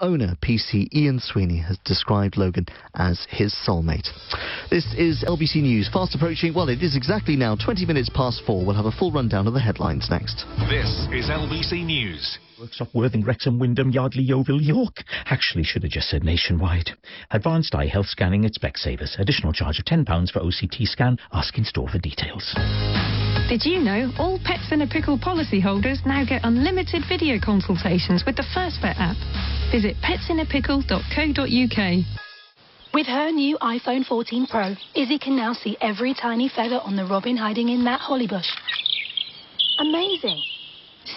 Owner PC Ian Sweeney has described Logan as his soulmate. This is LBC News, fast approaching. Well, it is exactly now 20 minutes past 4. We'll have a full rundown of the headlines next. This is LBC News. Workshop Worthing, Wrexham, Wyndham, Yardley, Yeovil, York. Actually, should have just said nationwide. Advanced eye health scanning at Specsavers. Additional charge of £10 for OCT scan. Ask in store for details. Did you know all Pets in a Pickle policyholders now get unlimited video consultations with the First Vet app? Visit petsinappickle.co.uk. With her new iPhone 14 Pro, Izzy can now see every tiny feather on the robin hiding in that holly bush. Amazing.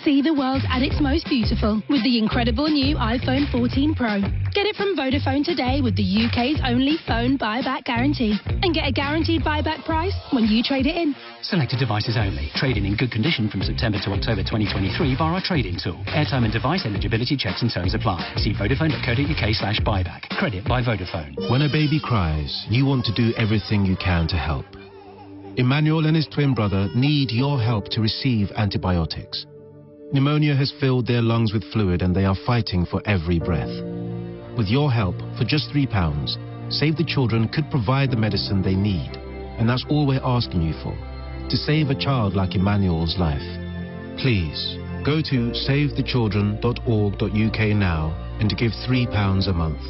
See the world at its most beautiful with the incredible new iPhone 14 Pro. Get it from Vodafone today with the UK's only phone buyback guarantee. And get a guaranteed buyback price when you trade it in. Selected devices only. Trade-in in good condition from September to October 2023 via our trade-in tool. Airtime and device eligibility checks and terms apply. See vodafone.co.uk/buyback. Credit by Vodafone. When a baby cries, you want to do everything you can to help. Emmanuel and his twin brother need your help to receive antibiotics. Pneumonia has filled their lungs with fluid and they are fighting for every breath. With your help, for just £3, Save the Children could provide the medicine they need. And that's all we're asking you for, to save a child like Emmanuel's life. Please, go to savethechildren.org.uk now and to give £3 a month.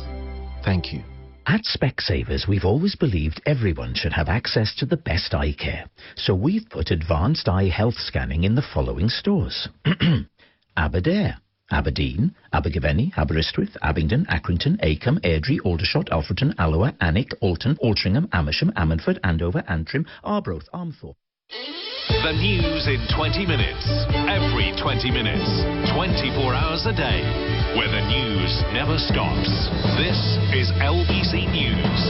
Thank you. At Specsavers, we've always believed everyone should have access to the best eye care. So we've put advanced eye health scanning in the following stores. Aberdare, Aberdeen, Abergavenny, Aberystwyth, Abingdon, Accrington, Acomb, Airdrie, Aldershot, Alfreton, Alloa, Alnwick, Alton, Altrincham, Amersham, Ammanford, Andover, Antrim, Arbroath, Armthorpe. The news in 20 minutes. Every 20 minutes. 24 hours a day. Where the news never stops. This is LBC News.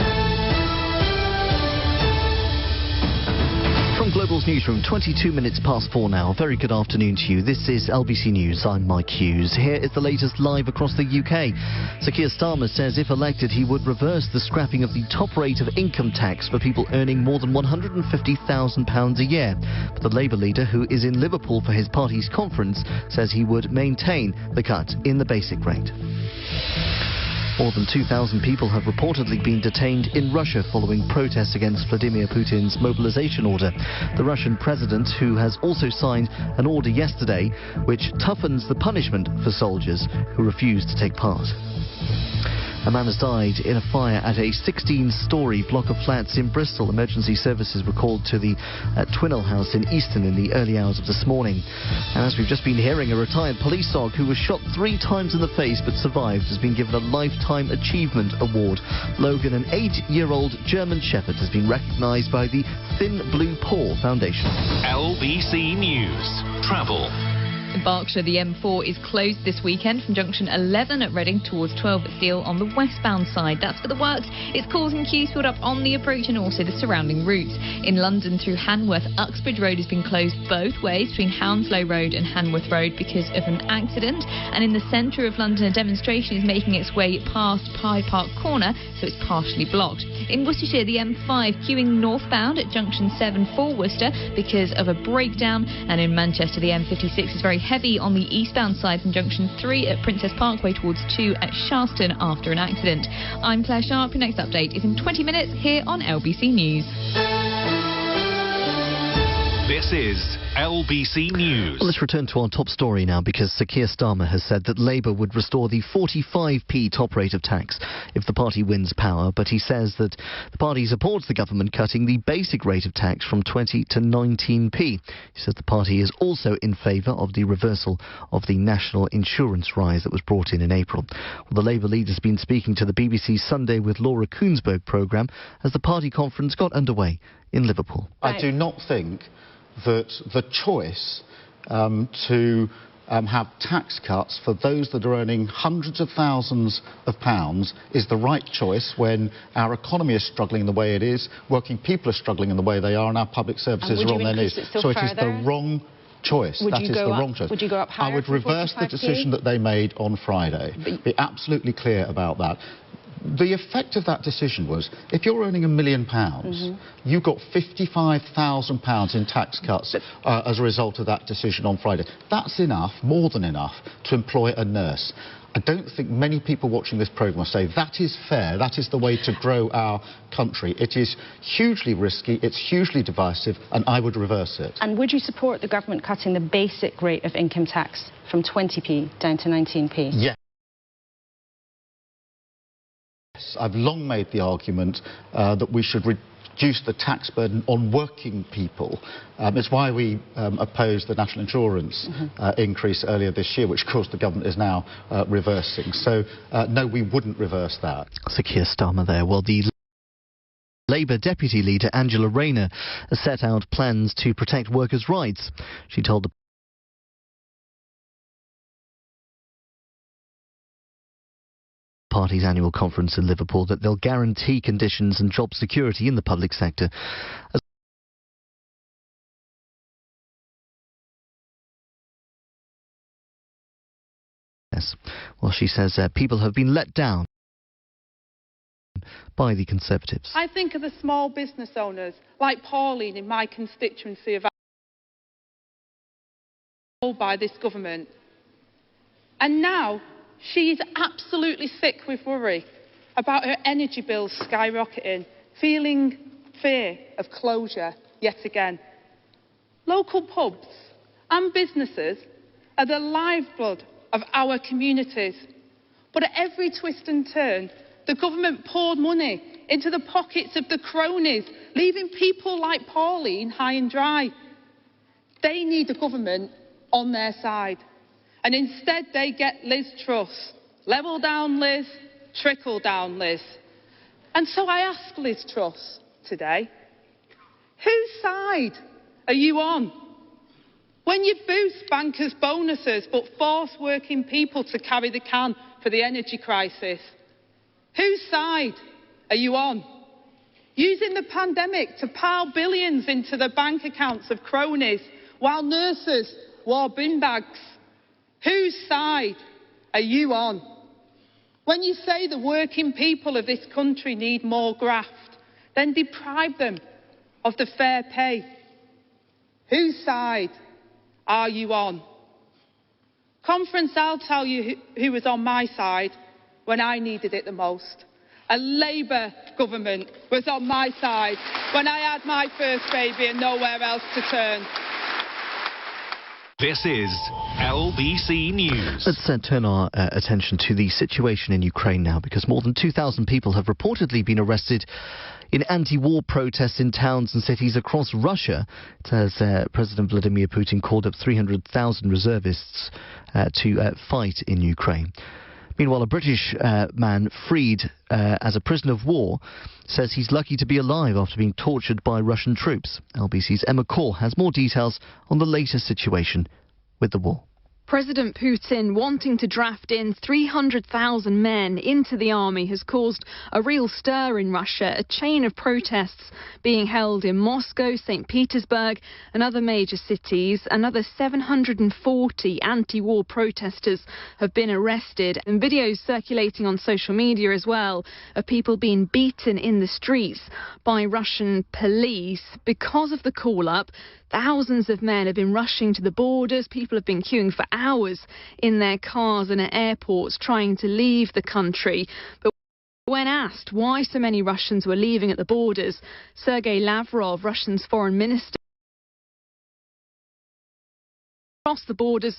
From Global's newsroom, 22 minutes past 4 now. Very good afternoon to you. This is LBC News. I'm Mike Hughes. Here is the latest live across the UK. Sir Keir Starmer says if elected, he would reverse the scrapping of the top rate of income tax for people earning more than £150,000 a year. But the Labour leader, who is in Liverpool for his party's conference, says he would maintain the cut in the basic rate. More than 2,000 people have reportedly been detained in Russia following protests against Vladimir Putin's mobilization order. The Russian president, who has also signed an order yesterday which toughens the punishment for soldiers who refuse to take part. A man has died in a fire at a 16-storey block of flats in Bristol. Emergency services were called to the Twinnell house in Easton in the early hours of this morning. And as we've just been hearing, a retired police dog who was shot 3 times in the face but survived has been given a Lifetime Achievement Award. Logan, an 8-year-old German Shepherd, has been recognised by the Thin Blue Paw Foundation. LBC News. Travel. In Berkshire, the M4 is closed this weekend from junction 11 at Reading towards 12 at Steel on the westbound side. That's for the works. It's causing queues build up on the approach and also the surrounding routes. In London through Hanworth, Uxbridge Road has been closed both ways between Hounslow Road and Hanworth Road because of an accident. And in the centre of London, a demonstration is making its way past Pye Park Corner, so it's partially blocked. In Worcestershire, the M5 queuing northbound at junction 7 for Worcester because of a breakdown. And in Manchester, the M56 is very heavy on the eastbound side from junction 3 at Princess Parkway towards 2 at Sharston after an accident. I'm Claire Sharp. Your next update is in 20 minutes here on LBC News. This is LBC News. Well, let's return to our top story now, because Sir Keir Starmer has said that Labour would restore the 45p top rate of tax if the party wins power, but he says that the party supports the government cutting the basic rate of tax from 20 to 19p. He says the party is also in favour of the reversal of the national insurance rise that was brought in April. Well, the Labour leader's been speaking to the BBC's Sunday with Laura Koonsberg programme as the party conference got underway in Liverpool. I do not think that the choice to have tax cuts for those that are earning hundreds of thousands of pounds is the right choice when our economy is struggling the way it is, working people are struggling in the way they are, and our public services are on their knees. So it is the wrong choice. That is the wrong choice. Would you go up higher? I would reverse the decision that they made on Friday. Be absolutely clear about that. the effect of that decision was, if you're earning £1 million, you got £55,000 in tax cuts as a result of that decision on Friday. That's enough, more than enough, to employ a nurse. I don't think many people watching this programme will say that is fair, that is the way to grow our country. It is hugely risky, it's hugely divisive, and I would reverse it. And would you support the government cutting the basic rate of income tax from 20p down to 19p? Yes. I've long made the argument that we should reduce the tax burden on working people. It's why we opposed the national insurance increase earlier this year, which of course the government is now reversing. So no, we wouldn't reverse that. So Keir Starmer there. Well, the Labour Deputy Leader Angela Rayner has set out plans to protect workers' rights. She told the party's annual conference in Liverpool that they'll guarantee conditions and job security in the public sector. Yes. Well, she says people have been let down by the Conservatives. I think of the small business owners like Pauline in my constituency of by this government. And now she is absolutely sick with worry about her energy bills skyrocketing, feeling fear of closure yet again. Local pubs and businesses are the lifeblood of our communities. But at every twist and turn, the government poured money into the pockets of the cronies, leaving people like Pauline high and dry. They need the government on their side. And instead they get Liz Truss. Level down Liz, trickle down Liz. And so I ask Liz Truss today, whose side are you on? When you boost bankers' bonuses but force working people to carry the can for the energy crisis, whose side are you on? Using the pandemic to pile billions into the bank accounts of cronies while nurses wore bin bags. Whose side are you on? When you say the working people of this country need more graft, then deprive them of the fair pay. Whose side are you on? Conference, I'll tell you who was on my side when I needed it the most. A Labour government was on my side when I had my first baby and nowhere else to turn. This is LBC News. Let's turn our attention to the situation in Ukraine now, because more than 2,000 people have reportedly been arrested in anti-war protests in towns and cities across Russia. It says President Vladimir Putin called up 300,000 reservists to fight in Ukraine. Meanwhile, a British man freed as a prisoner of war says he's lucky to be alive after being tortured by Russian troops. LBC's Emma Core has more details on the latest situation with the war. President Putin wanting to draft in 300,000 men into the army has caused a real stir in Russia. A chain of protests being held in Moscow, St. Petersburg and other major cities. Another 740 anti-war protesters have been arrested, and videos circulating on social media as well of people being beaten in the streets by Russian police. Because of the call-up, thousands of men have been rushing to the borders. People have been queuing for hours in their cars and at airports trying to leave the country. But when asked why so many Russians were leaving at the borders, Sergei Lavrov, Russia's foreign minister, cross the borders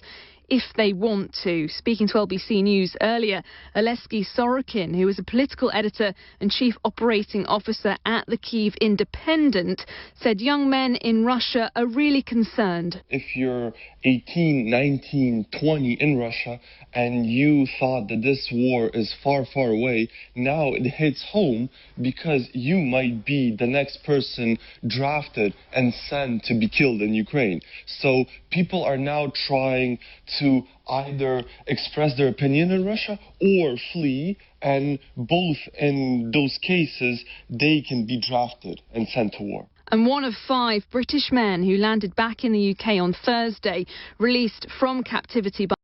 if they want to. Speaking to LBC News earlier, Oleksiy Sorokin, who is a political editor and chief operating officer at the Kyiv Independent, said young men in Russia are really concerned. If you're 18, 19, 20 in Russia and you thought that this war is far, far away, now it hits home because you might be the next person drafted and sent to be killed in Ukraine. So people are now trying to either express their opinion in Russia or flee, and both in those cases they can be drafted and sent to war. And one of 5 British men who landed back in the UK on Thursday, released from captivity by